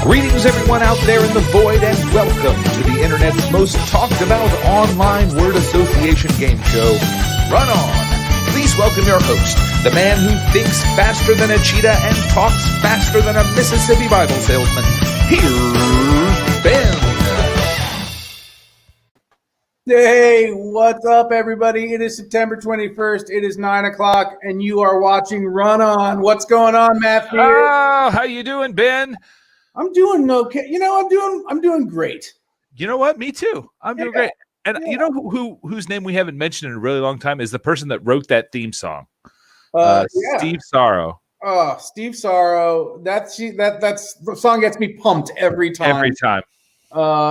Greetings everyone out there in the void, and welcome to the internet's most talked about online word association game show, Run On. Please welcome your host, the man who thinks faster than a cheetah and talks faster than a Mississippi Bible salesman. Here's Ben. Hey, what's up, everybody? It is September 21st. It is 9 o'clock, and you are watching Run On. What's going on, Matt? Oh, how you doing, Ben? I'm doing okay. You know, I'm doing great. You know what? Me too. I'm doing great. And you know whose name we haven't mentioned in a really long time is the person that wrote that theme song. Steve Sorrow. Oh, Steve Sorrow. That's the song gets me pumped every time. Every time.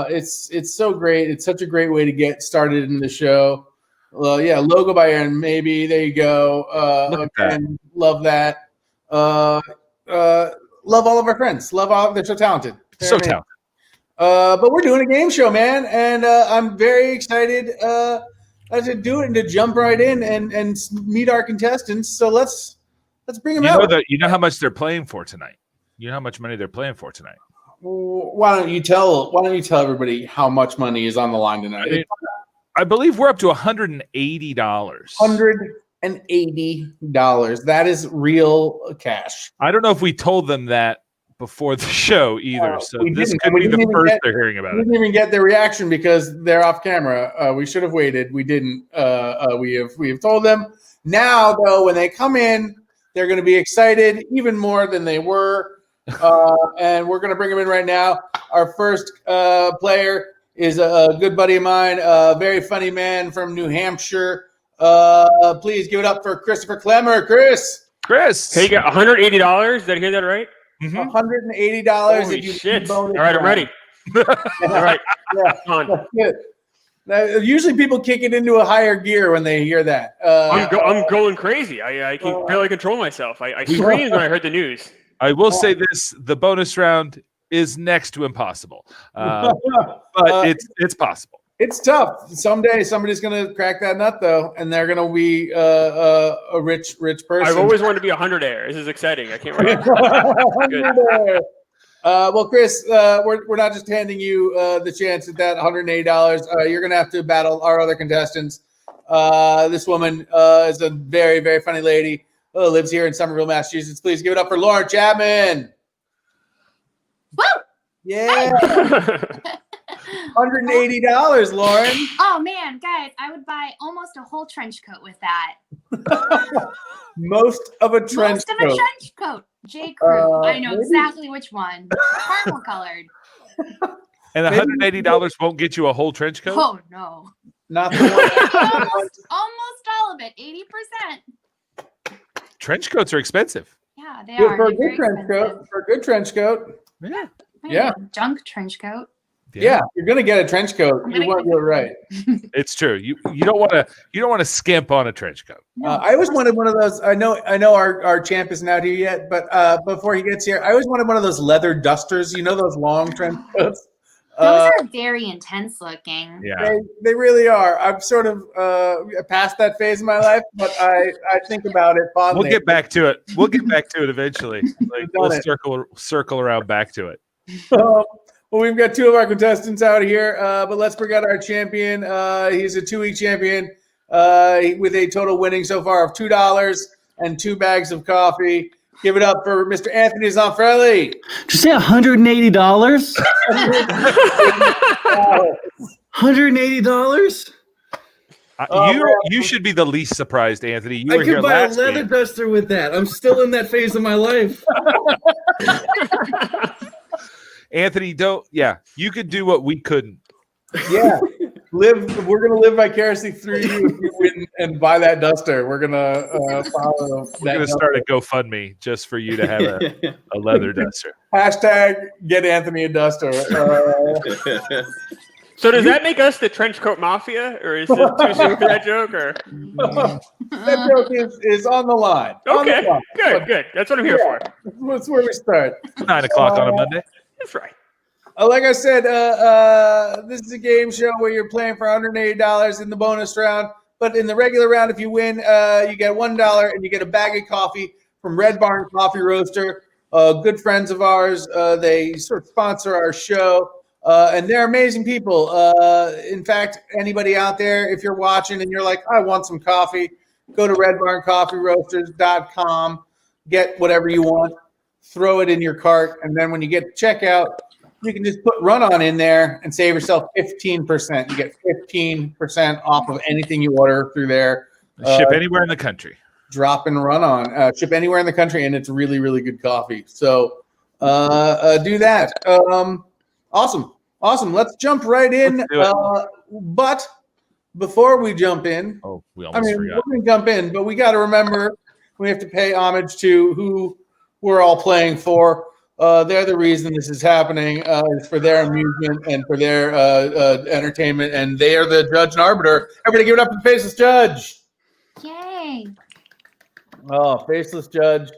It's so great. It's such a great way to get started in the show. Logo by Aaron. Maybe there you go. Look at that. Love that. Love all of our friends. They're so talented. Talented. But we're doing a game show, man, and I'm very excited to do it and to jump right in and meet our contestants. So let's bring them out. You know how much they're playing for tonight. You know how much money they're playing for tonight. Why don't you tell everybody how much money is on the line tonight? I believe we're up to $180. $180. That is real cash. I don't know if we told them that before the show either. So this could be the first they're hearing about it. We didn't even get their reaction because they're off camera. We should have waited. We didn't. We have told them. Now, though, when they come in, they're going to be excited even more than they were. And we're going to bring them in right now. Our first player is a good buddy of mine, a very funny man from New Hampshire. Please give it up for Christopher Clemmer. Chris. Hey, you got $180. Did I hear that right? Mm-hmm. $180. Holy shit. All right, I'm ready. All right. Yeah. Now, usually people kick it into a higher gear when they hear that. I'm going crazy. I can barely control myself. I screamed when I heard the news. I will say this: the bonus round is next to impossible, but it's possible. It's tough. Someday somebody's going to crack that nut, though, and they're going to be a rich person. I've always wanted to be 100-air. This is exciting. I can't wait. Well, Chris, we're not just handing you the chance at that $180. You're going to have to battle our other contestants. This woman is a very, very funny lady. Lives here in Somerville, Massachusetts. Please give it up for Lauren Chapman. Woo! Yeah. $180, Lauren. Oh man, guys, I would buy almost a whole trench coat with that. Most of a trench coat. J. Crew. I know exactly which one. Caramel colored. And $180 won't get you a whole trench coat? Oh no. Not the one. almost all of it. 80%. Trench coats are expensive. Yeah, they are. For a good trench coat. For a good trench coat. Yeah. Yeah. Junk trench coat. Yeah, you're gonna get a trench coat. You want to do it right. It's true. You don't want to skimp on a trench coat. I always wanted one of those. I know our champ isn't out here yet, but before he gets here, I always wanted one of those leather dusters. You know those long trench coats. Those are very intense looking. Yeah, they really are. I've sort of past that phase in my life, but I think about it fondly. We'll get back to it. We'll get back to it eventually. We'll circle around back to it. Well, we've got two of our contestants out here, but let's bring out our champion. He's a 2-week champion with a total winning so far of $2 and 2 bags of coffee. Give it up for Mr. Anthony Zonfrelli. Did you say $180? $180? You should be the least surprised, Anthony. You I were here could buy a last leather week. duster with that. I'm still in that phase of my life. Anthony, you could do what we couldn't. Yeah. We're gonna live vicariously through you if you win and buy that duster. We're gonna follow. We're gonna start a GoFundMe just for you to have a leather duster. Hashtag get Anthony a duster. So does that make us the trench coat mafia, or is it too soon for that joke? Or that joke is on the line. Okay, good. That's what I'm here for. That's where we start. 9 o'clock on a Monday. That's right. Like I said, this is a game show where you're playing for $180 in the bonus round. But in the regular round, if you win, you get $1 and you get a bag of coffee from Red Barn Coffee Roaster. good friends of ours. They sort of sponsor our show, and they're amazing people. In fact, anybody out there, if you're watching and you're like, I want some coffee, go to redbarncoffeeroasters.com, get whatever you want, throw it in your cart, and then when you get to checkout, you can just put Run On in there and save yourself 15%. You get 15% off of anything you order through there. Ship anywhere in the country. Drop and Run On. Ship anywhere in the country, and it's really, really good coffee. So do that. Awesome. Let's jump right in. But before we jump in, we almost forgot. We're going to jump in, but we got to remember we have to pay homage to who we're all playing for. They're the reason this is happening. It's for their amusement and for their entertainment, and they are the judge and arbiter. Everybody give it up to the Faceless Judge. Yay. Oh, Faceless Judge.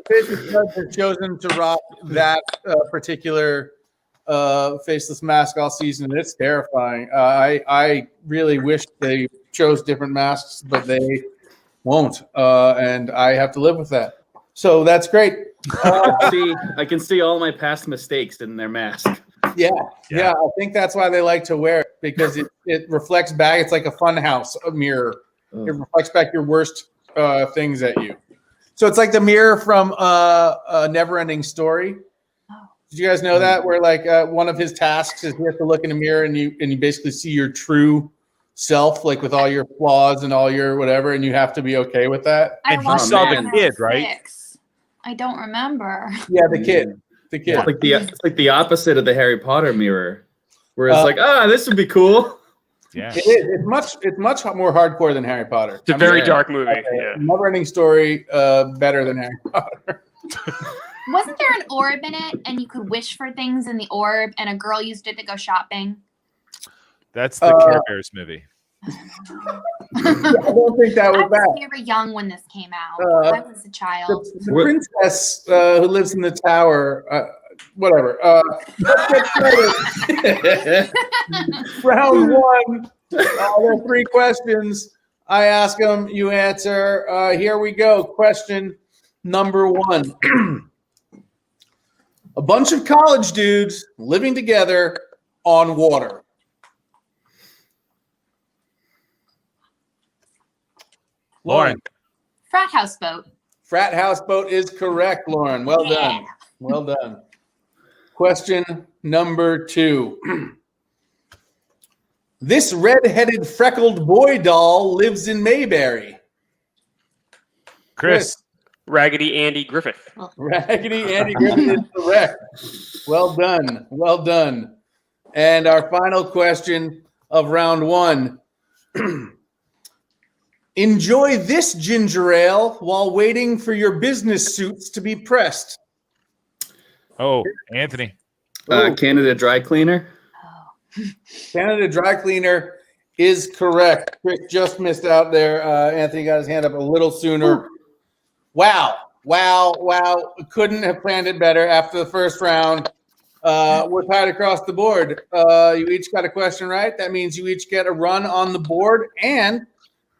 Faceless Judge has chosen to rock that particular faceless mask all season. It's terrifying. I really wish they chose different masks, but they won't, and I have to live with that. So that's great. I can see all my past mistakes in their mask. Yeah. I think that's why they like to wear it, because it reflects back. It's like a fun house, a mirror. It reflects back your worst things at you. So it's like the mirror from a Never-Ending Story. Did you guys know that? Where like one of his tasks is you have to look in a mirror and you basically see your true self, like with all your flaws and all your whatever, and you have to be okay with that. And you saw the kid, right? I don't remember. Yeah, the kid. Yeah. It's like the opposite of the Harry Potter mirror, where it's like, this would be cool. Yeah, it is. It's much more hardcore than Harry Potter. It's a very dark movie. Yeah. Never-Ending Story, better than Harry Potter. Wasn't there an orb in it, and you could wish for things in the orb, and a girl used it to go shopping? That's the Care Bears movie. I don't think that was I was that. very young when this came out. I was a child. The princess who lives in the tower, whatever. Let's get started. Round one. There are 3 questions. I ask them, you answer. Here we go. Question number 1. A bunch of college dudes living together on water. Lauren. Frat houseboat. Frat houseboat is correct, Lauren. Well done. Well done. Question number 2. This red-headed freckled boy doll lives in Mayberry. Chris. Raggedy Andy Griffith. Raggedy Andy Griffith is correct. Well done. Well done. And our final question of round 1. Enjoy this ginger ale while waiting for your business suits to be pressed. Oh, Anthony. Canada Dry Cleaner. Canada Dry Cleaner is correct. Chris just missed out there. Anthony got his hand up a little sooner. Wow. Couldn't have planned it better after the first round. We're tied across the board. You each got a question right. That means you each get a run on the board, and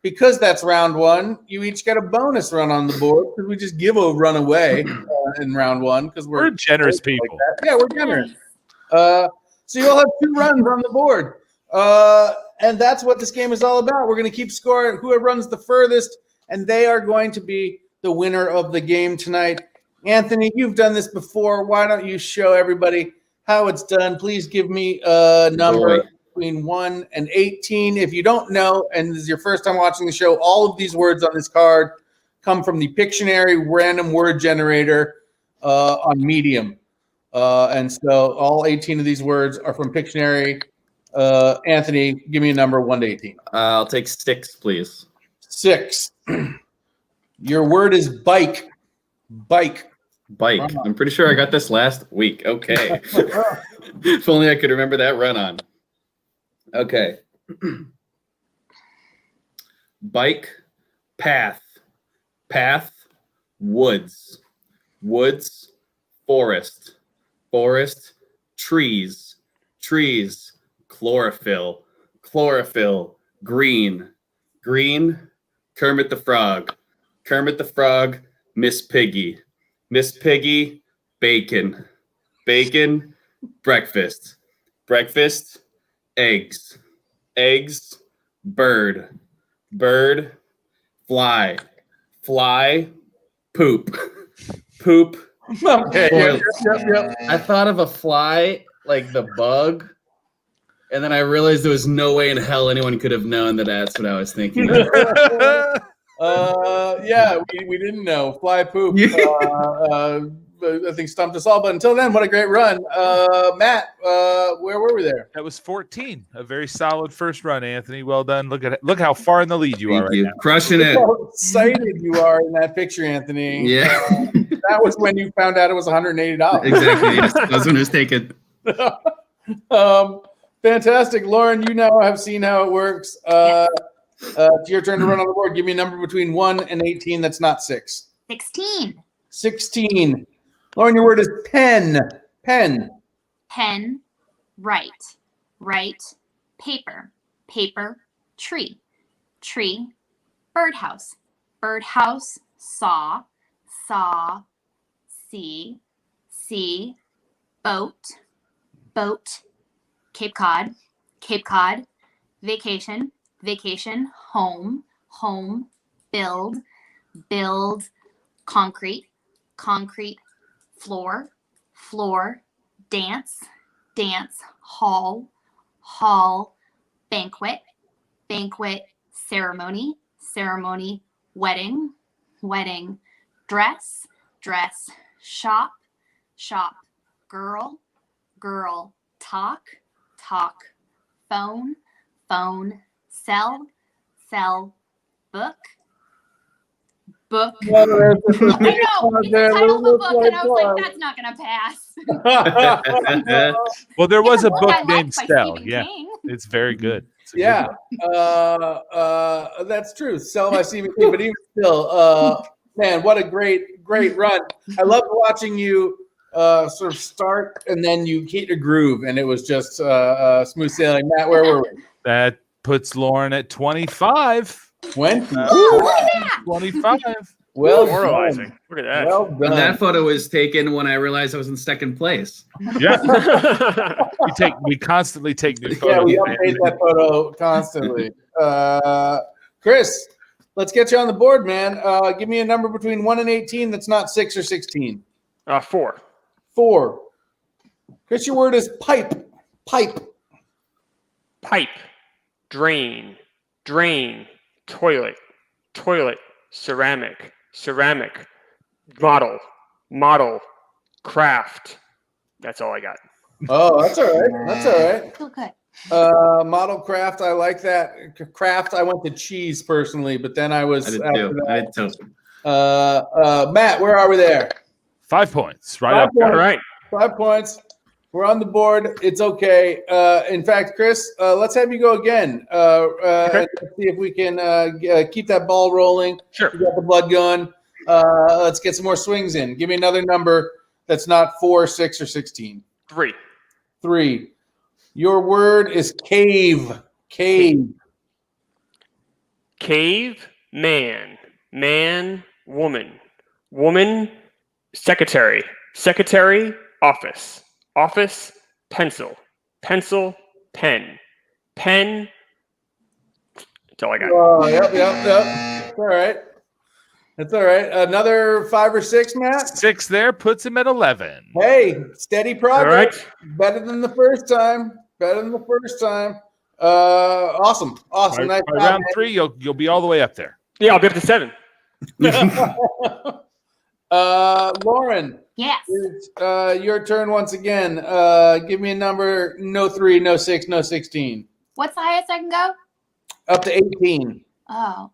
because that's round 1, you each get a bonus run on the board because we just give a run away in round 1 because we're generous people. Like yeah, we're generous. So you'll have 2 runs on the board. And that's what this game is all about. We're going to keep score. Whoever runs the furthest, and they are going to be the winner of the game tonight. Anthony, you've done this before. Why don't you show everybody how it's done? Please give me a number between 1 and 18. If you don't know, and this is your first time watching the show, all of these words on this card come from the Pictionary random word generator on Medium. And so all 18 of these words are from Pictionary. Anthony, give me a number 1 to 18. I'll take 6, please. 6. Your word is bike. Bike. I'm pretty sure I got this last week. Okay. If only I could remember that run on. Okay. Bike, path, woods, forest, trees, chlorophyll, green, Kermit the Frog, Miss Piggy, Miss Piggy, bacon. Bacon, breakfast. Breakfast, eggs. Eggs, bird. Bird, fly. Fly, poop. Poop, Okay. toilet. Yep. I thought of a fly, like the bug, and then I realized there was no way in hell anyone could have known that that's what I was thinking of. Yeah, we didn't know. Fly poop. I think stumped us all. But until then, what a great run. Matt, where were we there? That was 14. A very solid first run, Anthony. Well done. Look how far in the lead you are Thank right you. now. Crushing it. How excited you are in that picture, Anthony. Yeah. That was when you found out it was $180. Exactly. Yes. That's when it was taken. Fantastic. Lauren, you now have seen how it works. It's your turn to run on the board. Give me a number between 1 and 18 that's not 6. 16. 16. Lauren, your word is pen. Pen. Pen. Write. Write. Paper. Paper. Tree. Tree. Birdhouse. Birdhouse. Saw. Saw. See. See. Boat. Boat. Cape Cod. Cape Cod. Vacation. Vacation. Home. Home. Build. Build. Concrete. Concrete. Floor. Floor. Dance. Dance. Hall. Hall. Banquet. Banquet. Ceremony. Ceremony. Wedding. Wedding. Dress. Dress. Shop. Shop. Girl. Girl. Talk. Talk. Phone. Phone. Sell. Sell. Book. Book. I know. It's the title of a book, and I was like, that's not going to pass. Well, there was a Book book I named Liked by Stell. Stephen Yeah, King. it's very good. It's a Yeah. good one. That's true. Sell by Stephen King, but even still, man, what a great run. I loved watching you sort of start and then you hit a groove, and it was just smooth sailing. Matt, where were we? That puts Lauren at 25. 20. Ooh, look at that. 25. Well Demoralizing. done. Look at that. Well And done. that photo was taken when I realized I was in second place. Yeah. We constantly take new Yeah, photos. we update that photo constantly. Chris, let's get you on the board, man. Give me a number between 1 and 18 that's not 6 or 16. 4. 4. Chris, your word is pipe. Pipe. Pipe. Drain. Drain. Toilet. Toilet. Ceramic. Ceramic. Model. Model. Craft. That's all I got. Oh, that's all right. That's all right. Feel good. Model craft, I like that. Craft, I went to cheese personally, but then I was I did after too. that. I did too. Matt, where are we there? 5 points. Right 5 up there. All right. 5 points. We're on the board. It's okay. In fact, Chris, let's have you go again. Okay. Let's see if we can keep that ball rolling. Sure. We got the blood going. Let's get some more swings in. Give me another number that's not 4, 6, or 16. 3. 3. Your word is cave. Cave. Cave. Man. Man. Woman. Woman. Secretary. Secretary. Office. Office. Pencil. Pencil. Pen. Pen. That's all I got. Oh, yep. It's all right. That's all right. Another 5 or 6, Matt? 6 there puts him at 11. Hey, steady All progress. right. Better than the first time. Awesome. By Nice job, round man. 3, you'll be all the way up there. Yeah, I'll be up to 7. Lauren, Yes. it's your turn once again. Give me a number. No 3, no 6, no 16. What's the highest I can go? Up to 18. Oh.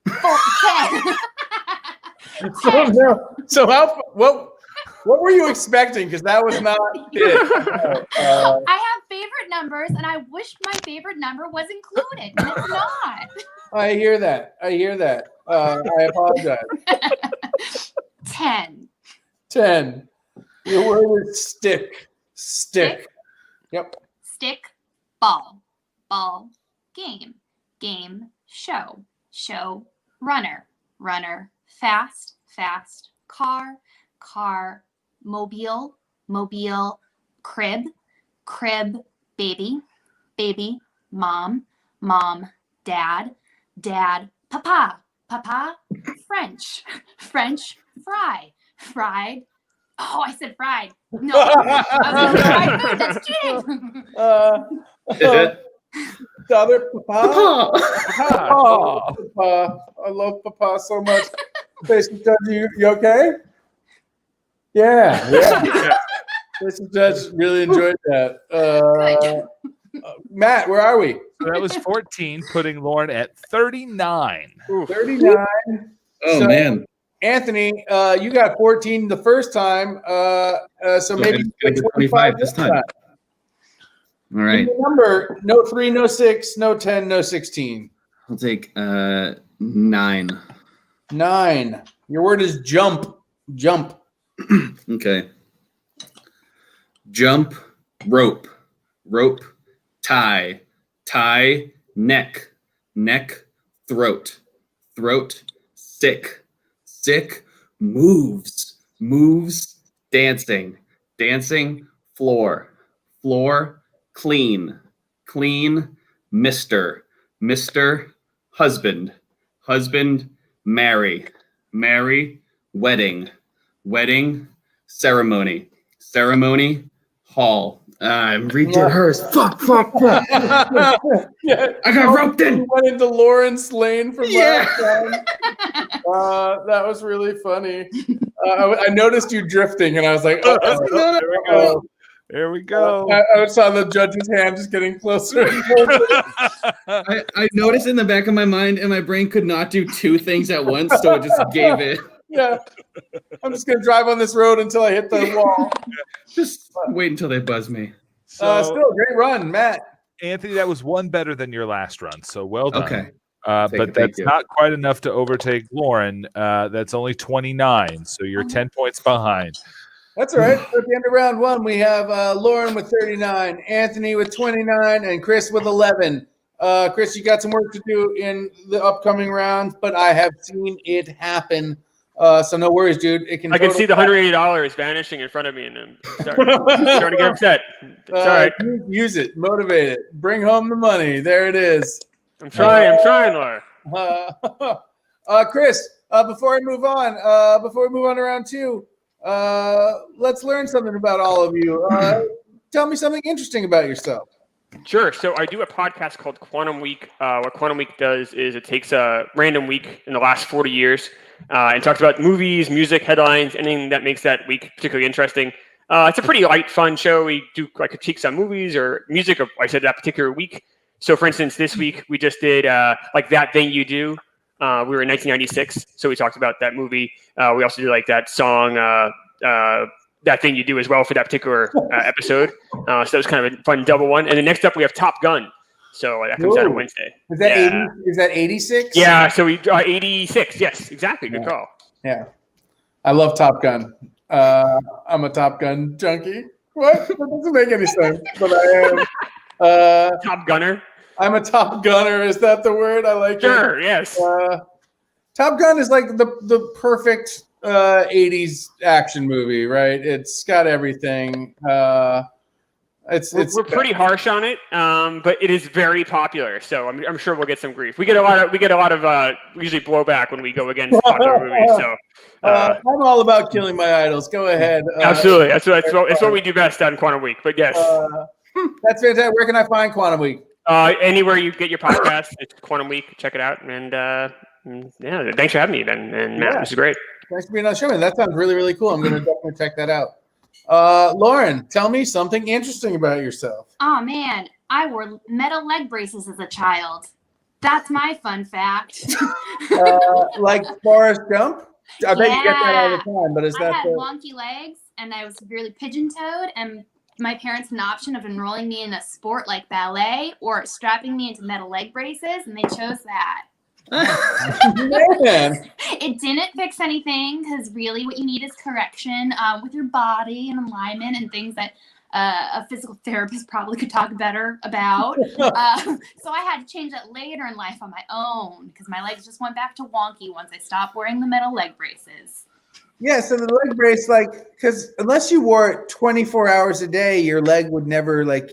10. So what were you expecting? Because that was not it. I have favorite numbers, and I wish my favorite number was included, and it's not. I hear that. I apologize. 10. 10. Your word is stick. Stick. Yep. Stick. Ball. Ball. Game. Game. Show. Show. Runner. Runner. Fast. Fast. car, car, mobile, mobile, crib, crib, baby, baby, mom, mom, dad, dad, papa, papa, French, French, fry, fried. Oh, I said fried. No, I was going to fried food. That's cheating. The other papa. Papa. Oh, papa. I love papa so much. Basic Judge, you okay? Yeah. Basic Judge really enjoyed that. Matt, where are we? So that was 14, putting Lauren at 39. 39. Oh, man. Anthony, you got 14 the first time, so maybe it's gonna be 25 this time. All right. Number, no 3, no 6, no 10, no 16. I'll take 9. 9. Your word is jump. Jump. Okay. Jump, rope, rope, tie, tie, neck, neck, throat, throat, sick, sick, moves, moves, dancing, dancing, floor, floor, clean, clean, mister, mister, husband, husband, marry, marry, wedding, wedding, ceremony, ceremony, hall. I'm reaching hers. Fuck. Yeah. I got roped in. You went into Lawrence Lane from last time. That was really funny. I noticed you drifting, and I was like, oh, There we go. I saw the judge's hand just getting closer and closer. I noticed in the back of my mind, and my brain could not do two things at once, so it just gave it. Yeah. I'm just going to drive on this road until I hit the wall. Just wait until they buzz me. Still a great run, Matt. Anthony, that was one better than your last run, so well done. Okay. But that's not quite enough to overtake Lauren. That's only 29, so you're 10 points behind. That's all right. So at the end of round 1, we have Lauren with 39, Anthony with 29, and Chris with 11. Chris, you got some work to do in the upcoming rounds, but I have seen it happen. So no worries, dude. I can see the $180 vanishing in front of me, and I'm starting to get upset. It's all right. Use it. Motivate it. Bring home the money. There it is. I'm trying, Laura. Chris, before we move on to round 2, let's learn something about all of you. Tell me something interesting about yourself. Sure. So I do a podcast called Quantum Week. What Quantum Week does is it takes a random week in the last 40 years and talks about movies, music, headlines, anything that makes that week particularly interesting. It's a pretty light, fun show. We do like critiques on movies or music, or I said that particular week. So, for instance, this week we just did like That Thing You Do. We were in 1996, so we talked about that movie. We also did like that song, That Thing You Do as well for that particular episode. So that was kind of a fun double one. And then next up we have Top Gun. So that comes out on Wednesday. Is that 80? Is that 86? Yeah, so we 86. Yes, exactly. Good call. Yeah. I love Top Gun. I'm a Top Gun junkie. What? That doesn't make any sense, but I am. Top Gunner. I'm a Top Gunner. Is that the word? I like it. Sure, yes. Top Gun is like the perfect 80s action movie, right? It's got everything. We're pretty harsh on it, but it is very popular. So I'm sure we'll get some grief. We get a lot of usually blowback when we go against popular movies. So I'm all about killing my idols. Go ahead. Absolutely, it's what we do best on Quantum Week. But yes, that's fantastic. Where can I find Quantum Week? Anywhere you get your podcast, it's Quantum Week. Check it out. And yeah, thanks for having me, Ben and Matt. This is great. Thanks for being on the show, man. That sounds really, really cool. I'm going to definitely check that out. Lauren, tell me something interesting about yourself. Oh, man. I wore metal leg braces as a child. That's my fun fact. Like Forrest Gump? I bet you get that all the time, but I had wonky legs, and I was severely pigeon-toed, and my parents had an option of enrolling me in a sport like ballet or strapping me into metal leg braces, and they chose that. Man. It didn't fix anything, because really what you need is correction with your body and alignment and things that a physical therapist probably could talk better about. So I had to change that later in life on my own, because my legs just went back to wonky once I stopped wearing the metal leg braces. Yeah, so the leg brace, because unless you wore it 24 hours a day, your leg would never No.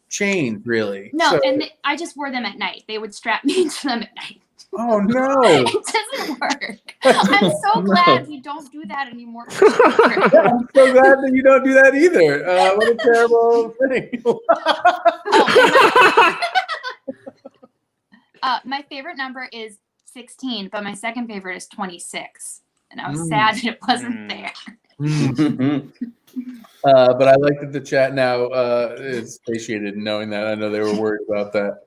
change really. No, So- and I just wore them at night. They would strap me into them at night. Oh no! It doesn't work. I'm so glad we don't do that anymore. I'm so glad that you don't do that either. What a terrible thing. My favorite number is 16, but my second favorite is 26. And I was sad that it wasn't there. But I like that the chat now is satiated knowing that. I know they were worried about that.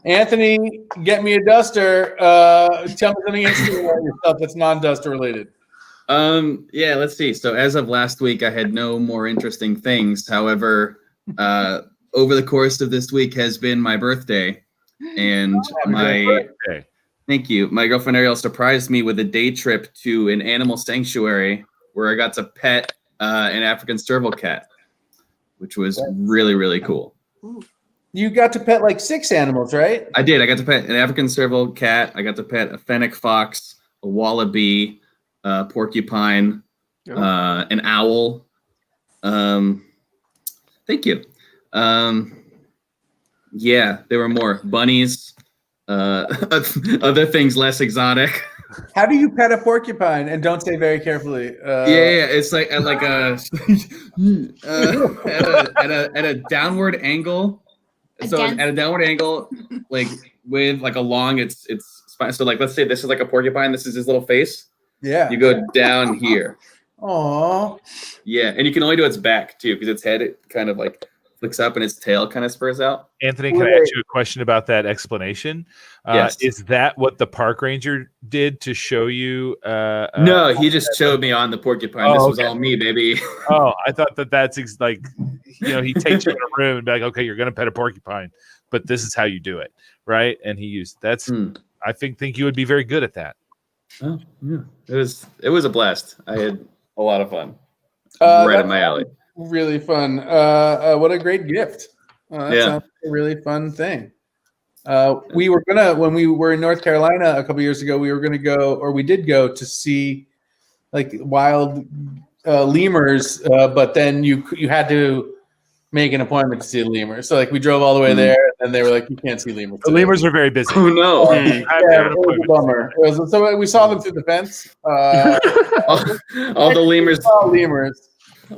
Anthony, get me a duster. Tell me something interesting about yourself that's non-duster related. Yeah, let's see. So as of last week, I had no more interesting things. However, over the course of this week has been my birthday, and thank you. My girlfriend Ariel surprised me with a day trip to an animal sanctuary where I got to pet an African serval cat, which was really, really cool. You got to pet like 6 animals, right? I did. I got to pet an African serval cat. I got to pet a fennec fox, a wallaby, a porcupine, an owl. Thank you. Yeah, there were more bunnies, other things less exotic. How do you pet a porcupine? And don't say very carefully. Yeah, it's like at like a at a downward angle. So at a downward angle, like with like along its spine. So like let's say this is like a porcupine. This is his little face. Yeah. You go down here. Aww. Yeah, and you can only do its back too because its head it kind of like flicks up and its tail kind of spurs out. Anthony, can I ask you a question about that explanation? Yes. Is that what the park ranger did to show you? No, he just showed me on the porcupine. This was all me, baby. Oh, I thought that's like, he takes you in a room and be like, okay, you're going to pet a porcupine, but this is how you do it, right? And he used that's. I think you would be very good at that. Oh yeah, it was a blast. I had a lot of fun. Right in my alley. Really fun. What a great gift. That sounds like a really fun thing. We were when we were in North Carolina a couple years ago, we were gonna go, or we did go to see like wild lemurs, but then you had to make an appointment to see the lemurs. So like we drove all the way there, and they were like, "You can't see lemurs." The lemurs are very busy. Oh no! Yeah, it was a bummer. So we saw them through the fence. All the lemurs.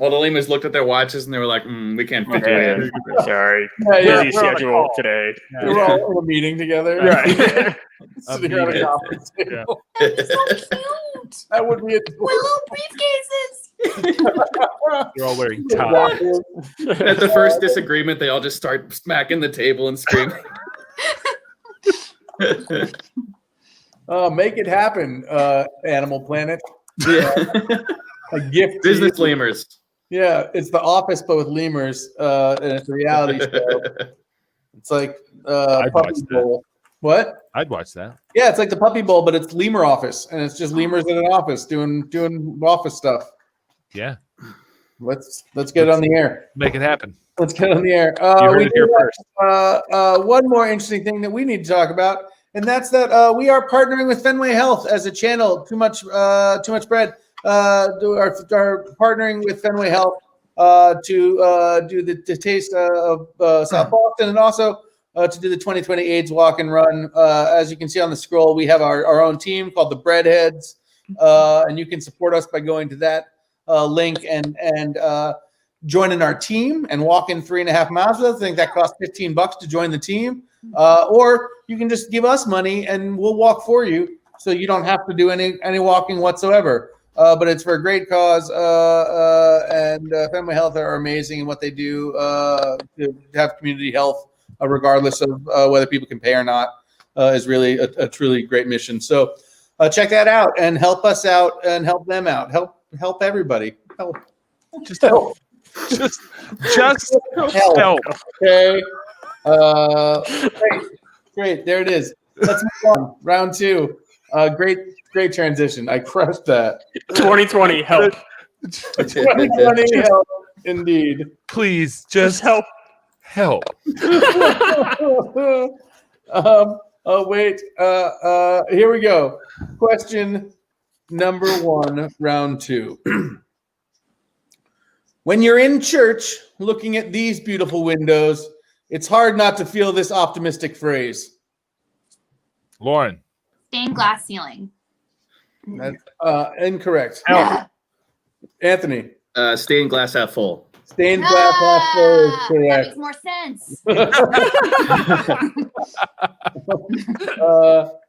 All the lemurs looked at their watches and they were like, "We can't fit you in." Sorry, Yeah, busy schedule today. We were all in a meeting together. Right. Sitting around a conference table. That'd be so cute. That would be Little briefcases. They're all wearing ties. At the first disagreement, they all just start smacking the table and screaming. Make it happen, Animal Planet. Yeah. A gift. Business lemurs. Yeah, it's The Office, but with lemurs, and it's a reality show. It's like I'd Puppy watch that. Bowl. What? I'd watch that. Yeah, it's like the Puppy Bowl, but it's Lemur Office, and it's just lemurs in an office doing office stuff. Yeah. Let's get it on the air. Make it happen. Let's get it on the air. You heard We it here do first. have, one more interesting thing that we need to talk about, and that's that we are partnering with Fenway Health as a channel. Too much bread. Are partnering with Fenway Health to do the taste of South Boston, and also to do the 2020 AIDS Walk and Run. As you can see on the scroll, we have our own team called the Breadheads, and you can support us by going to that link and joining our team and walking 3.5 miles with us. I think that costs $15 to join the team, or you can just give us money and we'll walk for you, so you don't have to do any walking whatsoever. But it's for a great cause, and Family Health are amazing in what they do to have community health, regardless of whether people can pay or not, is really a truly great mission. So check that out and help us out and help them out. Help everybody. Help. Just help. Just help. Okay. Great. There it is. Let's move on. Round 2. Great transition. I crushed that. 2020 help. 2020 help, indeed. Please just help. Wait. Here we go. Question number 1, round 2. When you're in church looking at these beautiful windows, it's hard not to feel this optimistic phrase. Lauren. Stained glass ceiling. That's incorrect. Help. Anthony. Stained glass half full. Stained glass half full is That correct. makes more sense.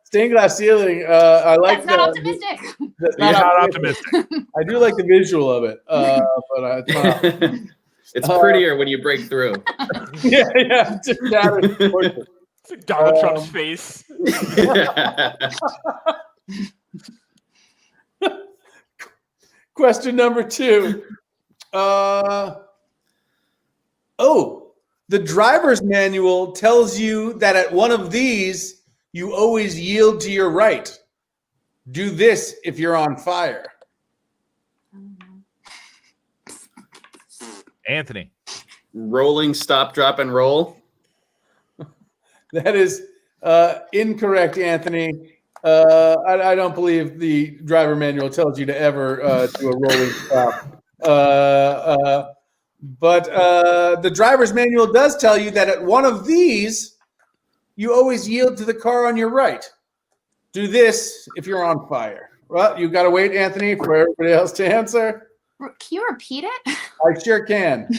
Stained glass ceiling. I like That's not that. optimistic. That's You're not not optimistic. optimistic. I do like the visual of it, but it's not. It's prettier when you break through. Yeah, just shattered. It's like Donald Trump's face. Question number 2. The driver's manual tells you that at one of these, you always yield to your right. Do this if you're on fire. Anthony. Rolling, stop, drop, and roll. That is incorrect, Anthony. I don't believe the driver manual tells you to ever do a rolling stop. But the driver's manual does tell you that at one of these, you always yield to the car on your right. Do this if you're on fire. Well, you've got to wait, Anthony, for everybody else to answer. Can you repeat it? I sure can.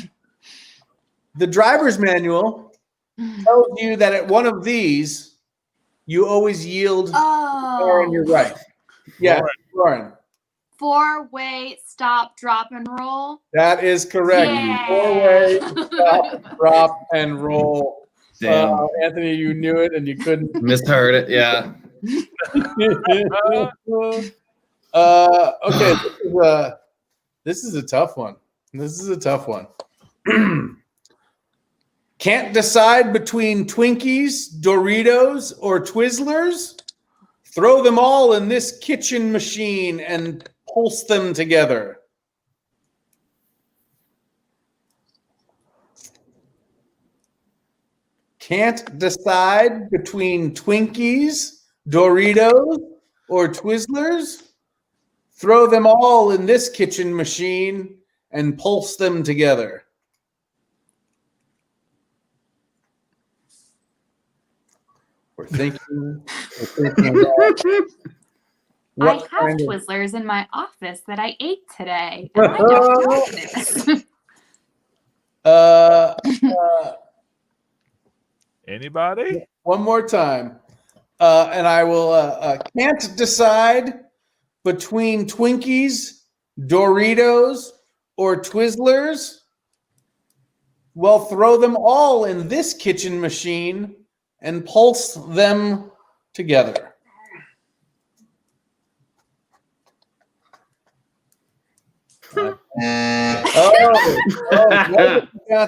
The driver's manual tells you that at one of these, you always yield to the car on your right. Yeah, Lauren. 4-way stop, drop, and roll. That is correct. Yeah. 4-way stop, drop, and roll. Damn. Anthony, you knew it and you couldn't. Misheard it. Yeah. Okay, this is a tough one. Can't decide between Twinkies, Doritos, or Twizzlers? Throw them all in this kitchen machine and pulse them together. Can't decide between Twinkies, Doritos, or Twizzlers? Throw them all in this kitchen machine and pulse them together. We're thinking about I what have kind of- Twizzlers in my office that I ate today. And I don't know this. Anybody? One more time. And I will can't decide between Twinkies, Doritos, or Twizzlers. Well, throw them all in this kitchen machine and pulse them together. Got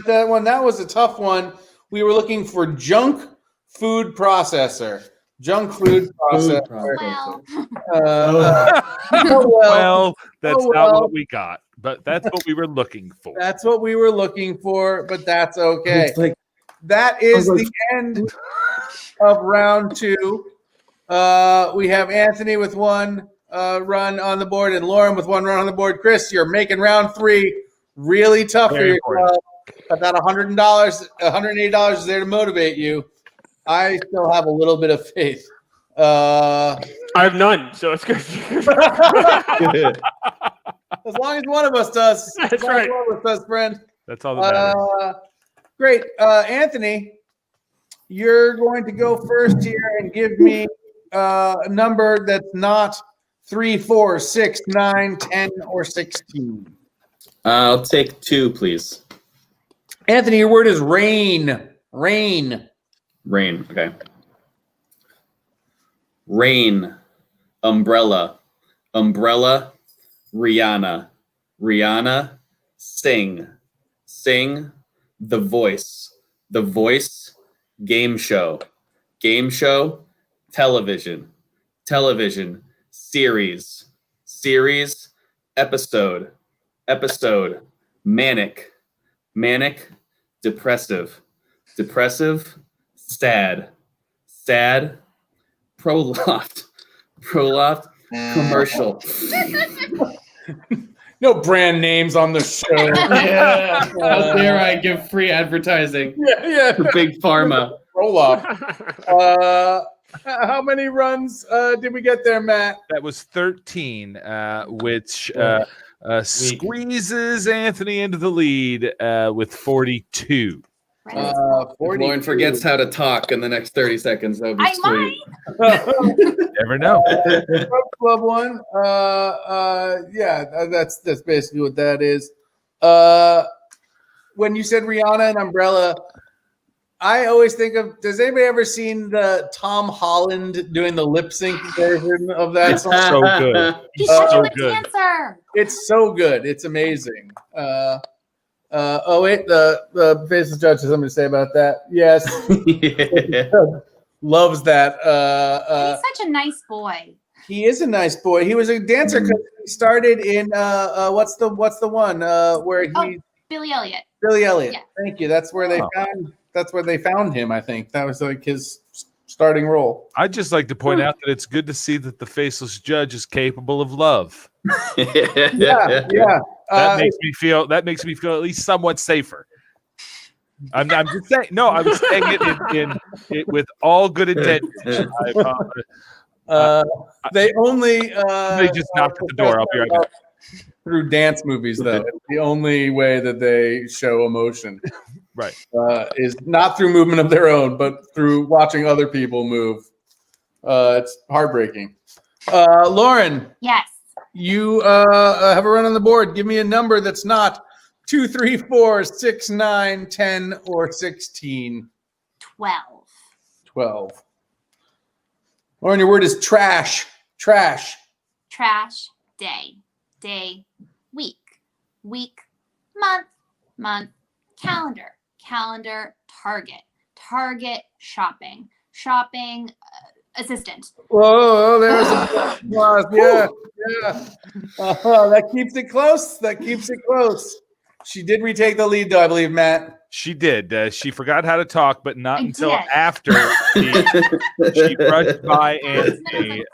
that one. That was a tough one. We were looking for junk food processor. Junk food processor. Well, That's not what we got, but that's what we were looking for. That's what we were looking for, but that's okay. It's like, That is the end of round 2. We have Anthony with one run on the board and Lauren with one run on the board. Chris, you're making round 3 really tough Very for yourself. But that $180 is there to motivate you. I still have a little bit of faith. I have none, so it's good. As long as one of us does. That's As long as right. one of us does, friend. That's all that matters. Great. Anthony, you're going to go first here and give me a number that's not 3, 4, 6, 9, 10, or 16. I'll take 2, please. Anthony, your word is rain. Rain. Rain. Okay. Rain. Umbrella. Umbrella. Rihanna. Rihanna. Sing. Sing. The Voice. The Voice. Game show. Game show. Television. Television. Series. Series. Episode. Episode. Manic. Manic. Depressive. Depressive. Sad. Sad. Proloft. Proloft. Commercial. No brand names on the show. Yeah. How dare I give free advertising to Big Pharma? Roll off. How many runs did we get there, Matt? That was 13, which squeezes Anthony into the lead with 42. If Lauren forgets how to talk in the next 30 seconds, that would be sweet. Never know. Club one. That's basically what that is. When you said Rihanna and Umbrella, I always think of, does anybody ever seen the Tom Holland doing the lip sync version of that song? So good. He's such a So good good. dancer. It's so good. It's amazing. The faceless judge has something to say about that. Yes. Loves that. He's such a nice boy. He is a nice boy. He was a dancer because he started in what's the one where he Billy Elliot. Billy Elliot. Yeah. Thank you. That's where they found him, I think. That was like his starting role. I'd just like to point out that it's good to see that the faceless judge is capable of love. Yeah. That makes me feel at least somewhat safer. I'm just saying. No, I was saying it with all good intentions. They only they just knocked at the door. I'll be right back. Through dance movies, though, it's the only way that they show emotion. Right. Is not through movement of their own, but through watching other people move. It's heartbreaking. Lauren. Yes. You have a run on the board. Give me a number that's not 2, 3, 4, 6, 9, 10, or 16. 12. 12. Lauren, your word is trash. Trash. Trash. Day. Day. Week. Week. Month. Month. Calendar. Calendar. Target. Target. Shopping. Shopping. Assistant. Whoa, there's a applause. Yeah. That keeps it close. She did retake the lead, though, I believe, Matt. She did. She forgot how to talk, but not until after she brushed by Anthony.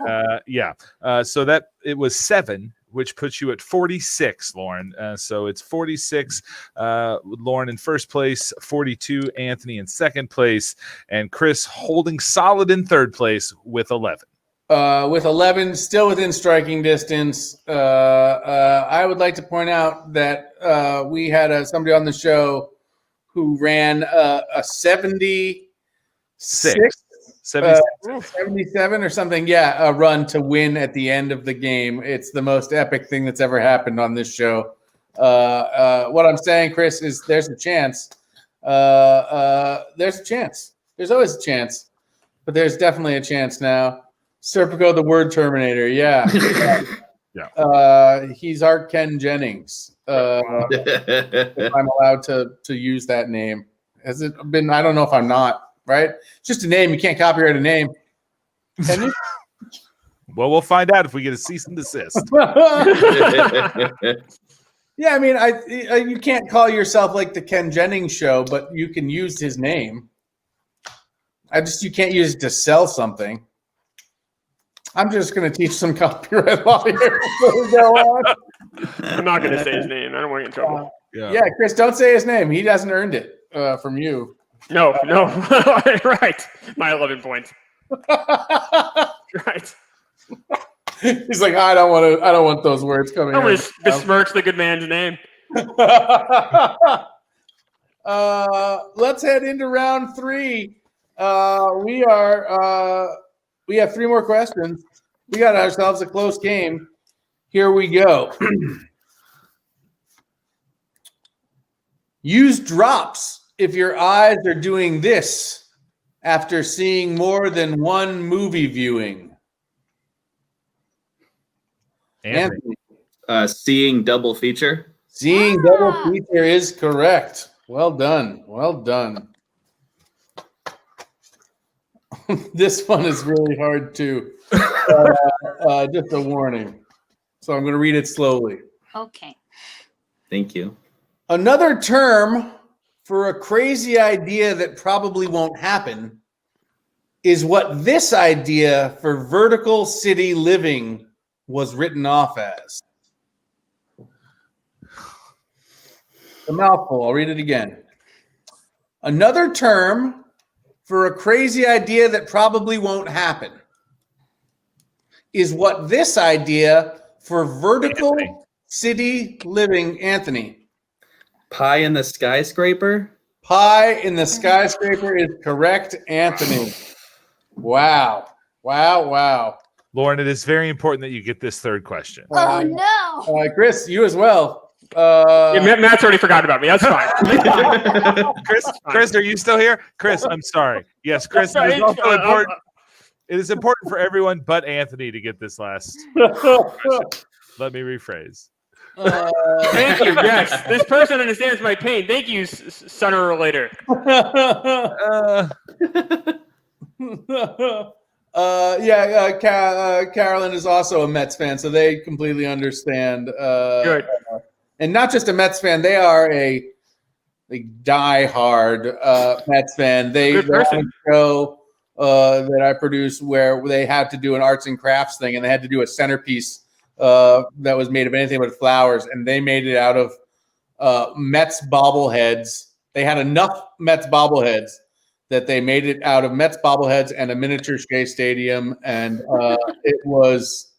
So that it was 7, which puts you at 46, Lauren. So it's 46, Lauren in first place, 42, Anthony in second place, and Chris holding solid in third place with 11. With 11, still within striking distance. I would like to point out that we had somebody on the show who ran a 76, 77 or something. Yeah, a run to win at the end of the game. It's the most epic thing that's ever happened on this show. What I'm saying, Chris, is there's a chance. There's a chance. There's always a chance. But there's definitely a chance now. Serpico, the word Terminator. Yeah. He's our Ken Jennings. If I'm allowed to use that name. Has it been? I don't know if I'm not. Right? It's just a name. You can't copyright a name. Can you? Well, we'll find out if we get a cease and desist. Yeah, I mean, you can't call yourself like the Ken Jennings show, but you can use his name. You can't use it to sell something. I'm just going to teach some copyright law here before we go on. I'm not going to say his name. I don't want to get in trouble. Yeah, Chris, don't say his name. He hasn't earned it from you. No. Right. My 11 points. Right. He's like, I don't want those words coming out. I'm going to besmirch the good man's name. Let's head into round 3. We have 3 more questions. We got ourselves a close game. Here we go. Use drops if your eyes are doing this after seeing more than one movie viewing. Anthony. Seeing double feature. Seeing double feature is correct. Well done. This one is really hard too. Just a warning. So I'm going to read it slowly. Okay. Thank you. Another term for a crazy idea that probably won't happen is what this idea for vertical city living was written off as? A mouthful. I'll read it again. Another term for a crazy idea that probably won't happen is what this idea for vertical city living, Anthony. Pie in the skyscraper? Pie in the skyscraper is correct, Anthony. Wow. Lauren, it is very important that you get this third question. Oh no. Chris, you as well. Matt's already forgot about me. That's fine. Chris, are you still here? Chris, I'm sorry. Yes, Chris, it is also important. It is important for everyone but Anthony to get this last question. Let me rephrase. Thank you. Yes, this person understands my pain. Thank you, sooner or later. Carolyn is also a Mets fan, so they completely understand. Good. And not just a Mets fan; they are a die-hard Mets fan. They have a show that I produce where they had to do an arts and crafts thing, and they had to do a centerpiece that was made of anything but flowers, and they made it out of Mets bobbleheads. They had enough Mets bobbleheads that they made it out of Mets bobbleheads and a miniature Shea Stadium, and it was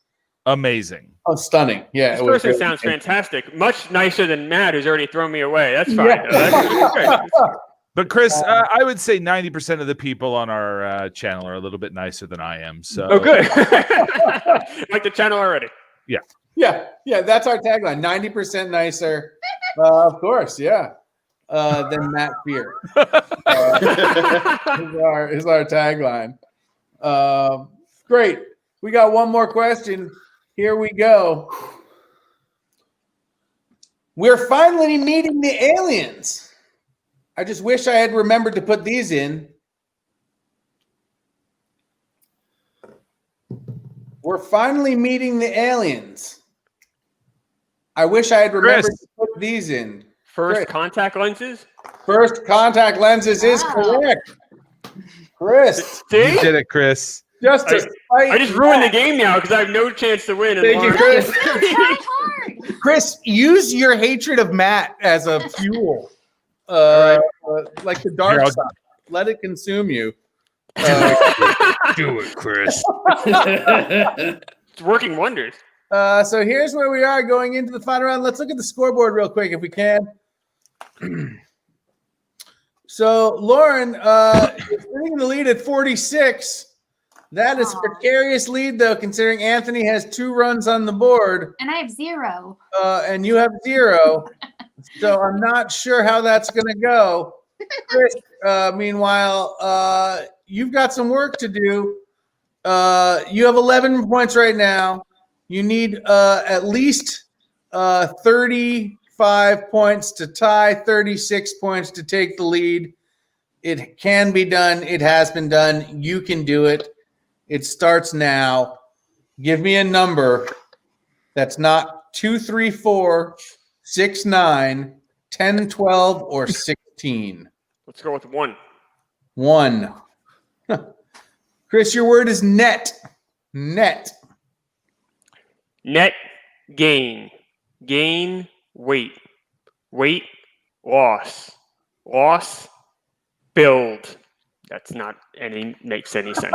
amazing. Oh, stunning. Yeah. This person sounds fantastic. Much nicer than Matt, who's already thrown me away. That's fine. Yeah. But Chris, I would say 90% of the people on our channel are a little bit nicer than I am. So. Oh, good. Like the channel already. Yeah. That's our tagline. 90% nicer. Of course. Yeah. Than Matt Fear. Is our tagline. Great. We got one more question. Here we go. We're finally meeting the aliens. I just wish I had remembered to put these in. We're finally meeting the aliens. I wish I had remembered to put these in. First contact lenses? First contact lenses is correct. Chris. See? You did it, Chris. I just ruined the game now because I have no chance to win. Thank you, Chris. Hard. Chris, use your hatred of Matt as a fuel. Like the dark side. Let it consume you. Do it, Chris. It's working wonders. So here's where we are going into the final round. Let's look at the scoreboard real quick if we can. So Lauren is sitting in the lead at 46. That is a precarious lead, though, considering Anthony has 2 runs on the board. And I have 0. And you have 0. So I'm not sure how that's going to go. Chris, meanwhile, you've got some work to do. You have 11 points right now. You need at least 35 points to tie, 36 points to take the lead. It can be done. It has been done. You can do it. It starts now. Give me a number that's not 2, 3, 4, 6, 9, 10, 12, or 16. Let's go with 1. 1. Chris, your word is net. Net. Net gain. Gain weight. Weight loss. Loss build. That's not makes any sense.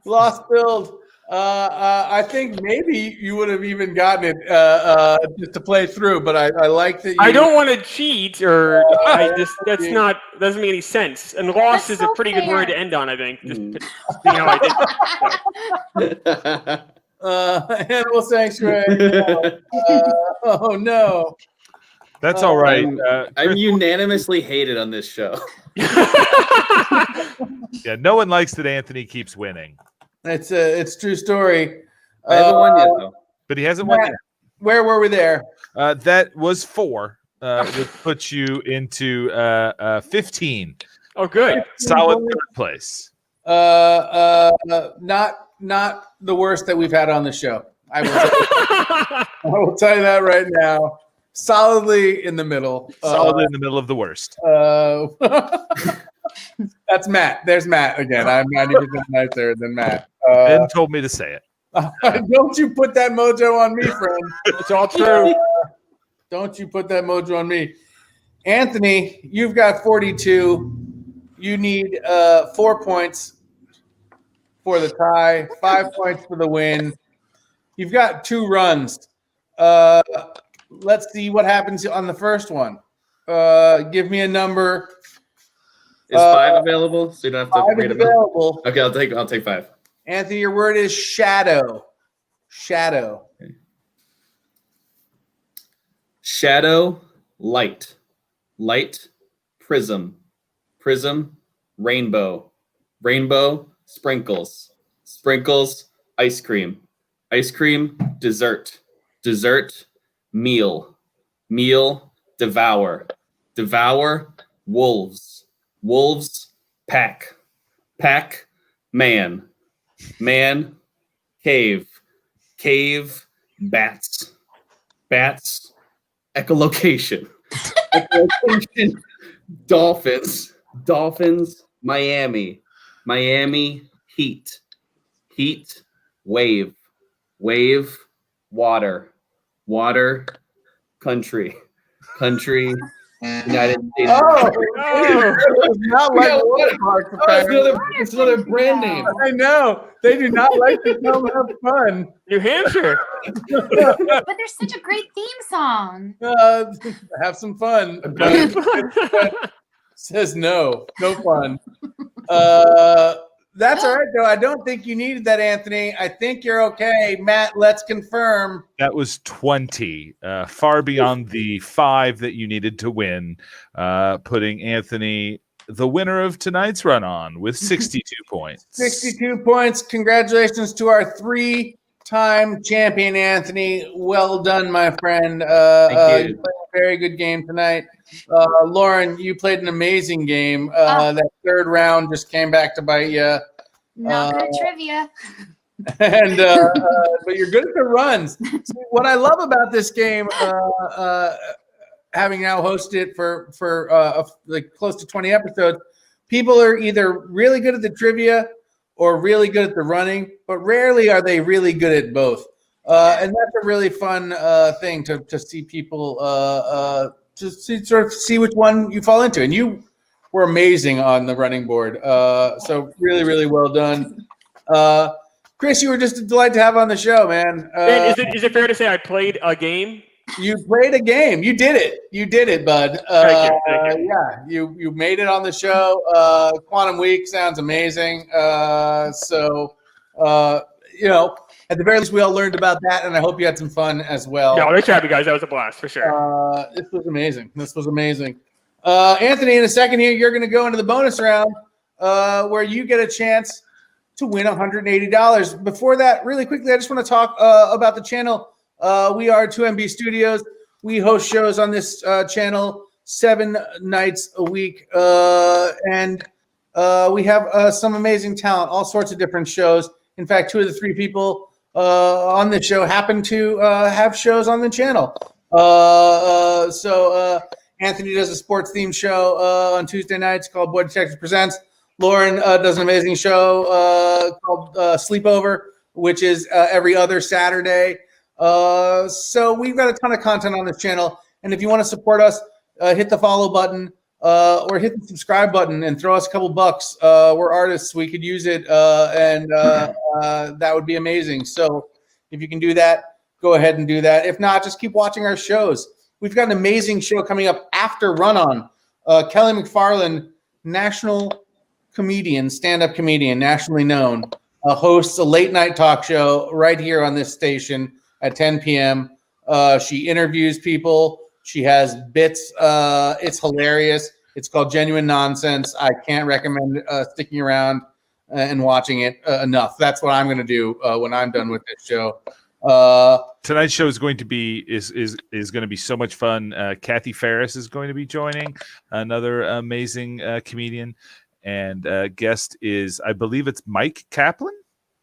Lost build. I think maybe you would have even gotten it just to play through, but I like that. I don't want to cheat, or doesn't make any sense. And loss is a pretty good word to end on, I think. Just seeing how I did. Animal sanctuary. Oh no. That's all right. I'm unanimously hated on this show. Yeah, no one likes that Anthony keeps winning. It's a true story. I haven't won yet, though. But he hasn't won yet. Where were we there? That was 4. Which puts you into 15. Oh, good. Solid third place. Not the worst that we've had on the show. I will tell you that right now. Solidly in the middle. Solidly in the middle of the worst. That's Matt. There's Matt again. I'm 90% nicer than Matt. Ben told me to say it. Don't you put that mojo on me, friend. It's all true. Don't you put that mojo on me. Anthony, you've got 42. You need 4 points for the tie, 5 points for the win. You've got 2 runs. Let's see what happens on the first one. Give me a number. Is 5 available? So you don't have to 5 read is them. available. Okay, I'll take 5. Anthony, your word is shadow. Shadow. Okay. Shadow, light. Light, prism. Prism, rainbow. Rainbow, sprinkles. Sprinkles, ice cream. Ice cream, dessert. Dessert, meal. Meal, devour. Devour, wolves. Wolves, pack. Pack, man. Man, cave. Cave, bats. Bats, echolocation. Echolocation, dolphins. Dolphins, Miami. Miami, heat. Heat, wave. Wave, water. Water, country. Country, United States. Not like It's another brand name. I know. They do not like to come have fun. New Hampshire. But there's such a great theme song. Have some fun. Says no. No fun. That's all right, though. I don't think you needed that, Anthony. I think you're okay. Matt, let's confirm. That was 20, far beyond the 5 that you needed to win, putting Anthony the winner of tonight's run-on with 62 points. 62 points. Congratulations to our 3-time champion, Anthony. Well done, my friend. Thank you. You played a very good game tonight. Lauren, you played an amazing game. That third round just came back to bite you. Not good at trivia. And but you're good at the runs. So what I love about this game, having now hosted it for like close to 20 episodes, people are either really good at the trivia or really good at the running, but rarely are they really good at both. And that's a really fun thing to see people just sort of see which one you fall into. And you were amazing on the running board. So really, really well done. Chris, you were just a delight to have on the show, man. Ben, is it fair to say I played a game? You played a game. You did it. You did it, bud. Thank you. Yeah, you made it on the show. Quantum Week sounds amazing. At the very least, we all learned about that, and I hope you had some fun as well. No, nice to have you guys. That was a blast for sure. This was amazing. Anthony, in a second here, you're going to go into the bonus round where you get a chance to win $180. Before that, really quickly, I just want to talk about the channel. We are 2MB Studios. We host shows on this channel 7 nights a week, and we have some amazing talent, all sorts of different shows. In fact, 2 of the 3 people on the show happen to have shows on the channel. So Anthony does a sports-themed show on Tuesday nights called Boy Detective Presents. Lauren does an amazing show called Sleepover, which is every other Saturday. So we've got a ton of content on this channel. And if you want to support us, hit the follow button or hit the subscribe button and throw us a couple bucks. We're artists. We could use it. And that would be amazing. So if you can do that, go ahead and do that. If not, just keep watching our shows. We've got an amazing show coming up after Run-On. Kelly McFarland, national comedian, stand-up comedian, nationally known, hosts a late-night talk show right here on this station at 10 p.m. She interviews people. She has bits. It's hilarious. It's called Genuine Nonsense. I can't recommend sticking around and watching it enough. That's what I'm going to do when I'm done with this show. Tonight's show is going to be going to be so much fun. Kathy Ferris is going to be joining, another amazing comedian, and guest is, I believe it's Mike Kaplan.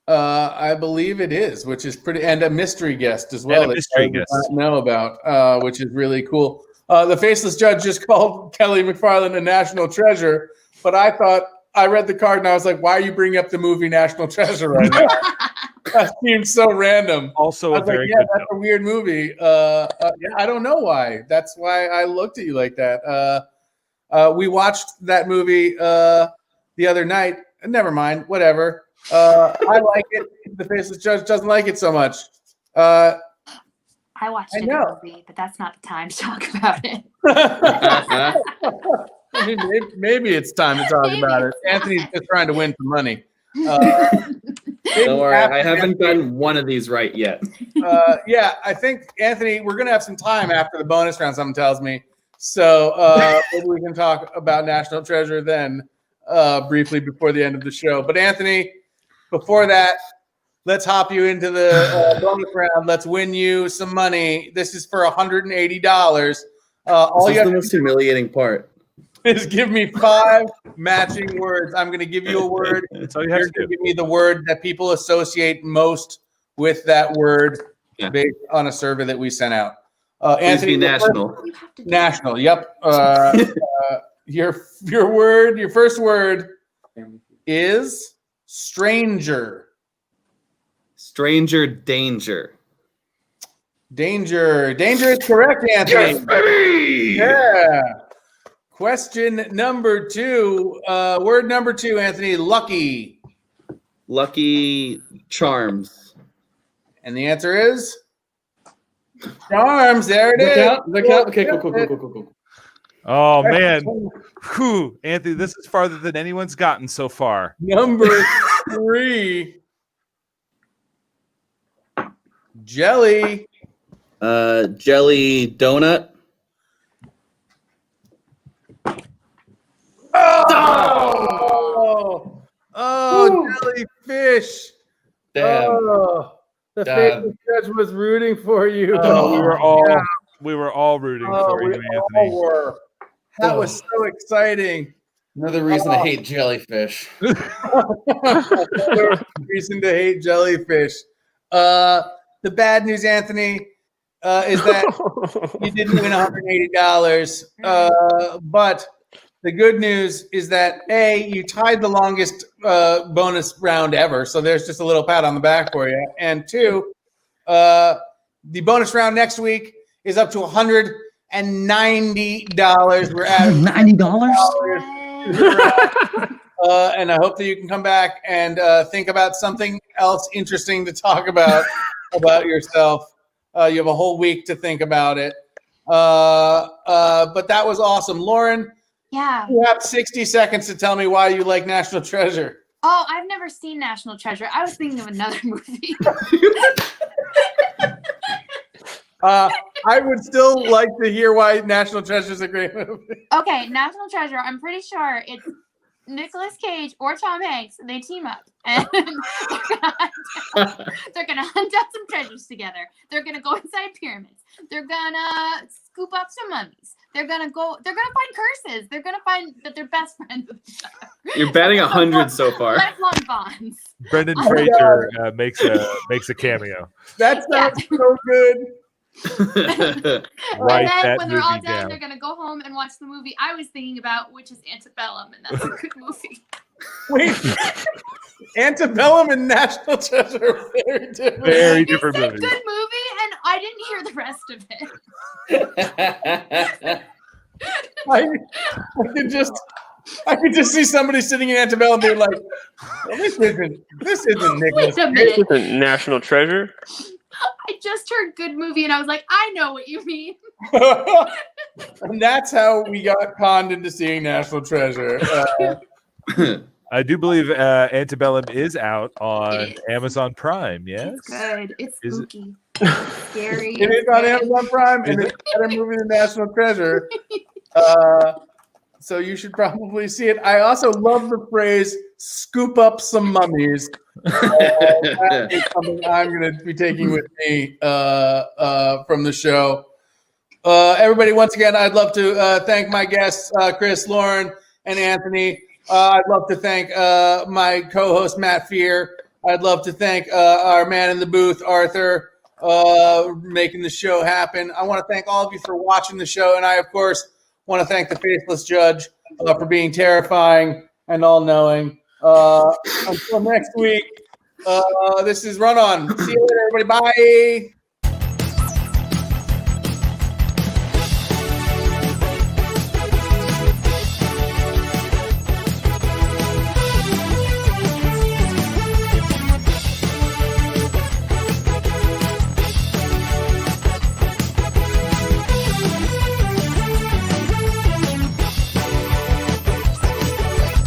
I believe it is, which is pretty, and a mystery guest as well. And a mystery guest. I know about, which is really cool. The Faceless Judge just called Kelly McFarland a national treasure. but I read the card and I was like, why are you bringing up the movie National Treasure right now? That seems so random. Also I a was like, very yeah, good that's a weird movie. Yeah, I don't know why. That's why I looked at you like that. We watched that movie the other night. Never mind. Whatever. I like it. The Faceless Judge doesn't like it so much. I watched a good movie, but that's not the time to talk about it. I mean, maybe it's time to talk about it. Anthony's just trying to win some money. Don't worry, I haven't gotten one of these right yet. Yeah, I think, Anthony, we're going to have some time after the bonus round, something tells me. So maybe we can talk about National Treasure then briefly before the end of the show. But, Anthony, before that, let's hop you into the bonus round. Let's win you some money. This is for $180. All This is the most humiliating part. Is give me 5 matching words. I'm going to give you a word. That's all you have You're to going do. to give me the word that people associate most with that word based on a survey that we sent out. Anthony, Please be national. National. Yep. Your first word is stranger. Stranger danger. Danger. Danger is correct, Anthony. Yes, baby! Yeah. Question number 2. Word number 2, Anthony. Lucky. Lucky charms. And the answer is charms. There it is. Look out. Okay, cool. Oh man, whew. Anthony, this is farther than anyone's gotten so far. Number 3. Jelly. Jelly donut. Jellyfish. Damn. Oh, the Faceless Judge was rooting for you. We were all rooting for you, Anthony. All were. That was so exciting. Another reason to hate jellyfish. Another reason to hate jellyfish. The bad news, Anthony, is that you didn't win $180. But the good news is that you tied the longest bonus round ever. So there's just a little pat on the back for you. And 2, the bonus round next week is up to $190. We're at $90. And I hope that you can come back and think about something else interesting to talk about yourself. You have a whole week to think about it. But that was awesome. Lauren, Yeah. you have 60 seconds to tell me why you like National Treasure. Oh, I've never seen National Treasure. I was thinking of another movie. I would still like to hear why National Treasure is a great movie. Okay, National Treasure. I'm pretty sure it's Nicolas Cage or Tom Hanks. They team up and they're gonna hunt out some treasures together. They're gonna go inside pyramids. They're gonna scoop up some mummies. They're gonna find curses. They're gonna find that they're best friends with each other. You're batting 100 so far. Lifelong bonds. Brendan Fraser makes a cameo. That sounds so good. Write And then that when they're all movie done, down. they're gonna go home and watch the movie I was thinking about, which is Antebellum, and that's a good movie. Wait, Antebellum and National Treasure are very different. Very It's different a movies. good movie, and I didn't hear the rest of it. I could just see somebody sitting in Antebellum being like, well, this isn't Nicholas. Wait a minute. It's a national treasure. I just heard good movie, and I was like, I know what you mean. And that's how we got conned into seeing National Treasure. I do believe Antebellum is out on Amazon Prime. Yes, It's good. It's Is it- spooky. It's scary. It is on Amazon Prime, and it's a better movie than National Treasure. So you should probably see it. I also love the phrase "scoop up some mummies." That is something I'm going to be taking with me from the show. Everybody, once again, I'd love to thank my guests, Chris, Lauren, and Anthony. I'd love to thank my co-host, Matt Fear. I'd love to thank our man in the booth, Arthur, making the show happen. I want to thank all of you for watching the show, and I, of course, Want to thank the faceless judge for being terrifying and all-knowing. Until next week, this is Run On. See you later, everybody. Bye.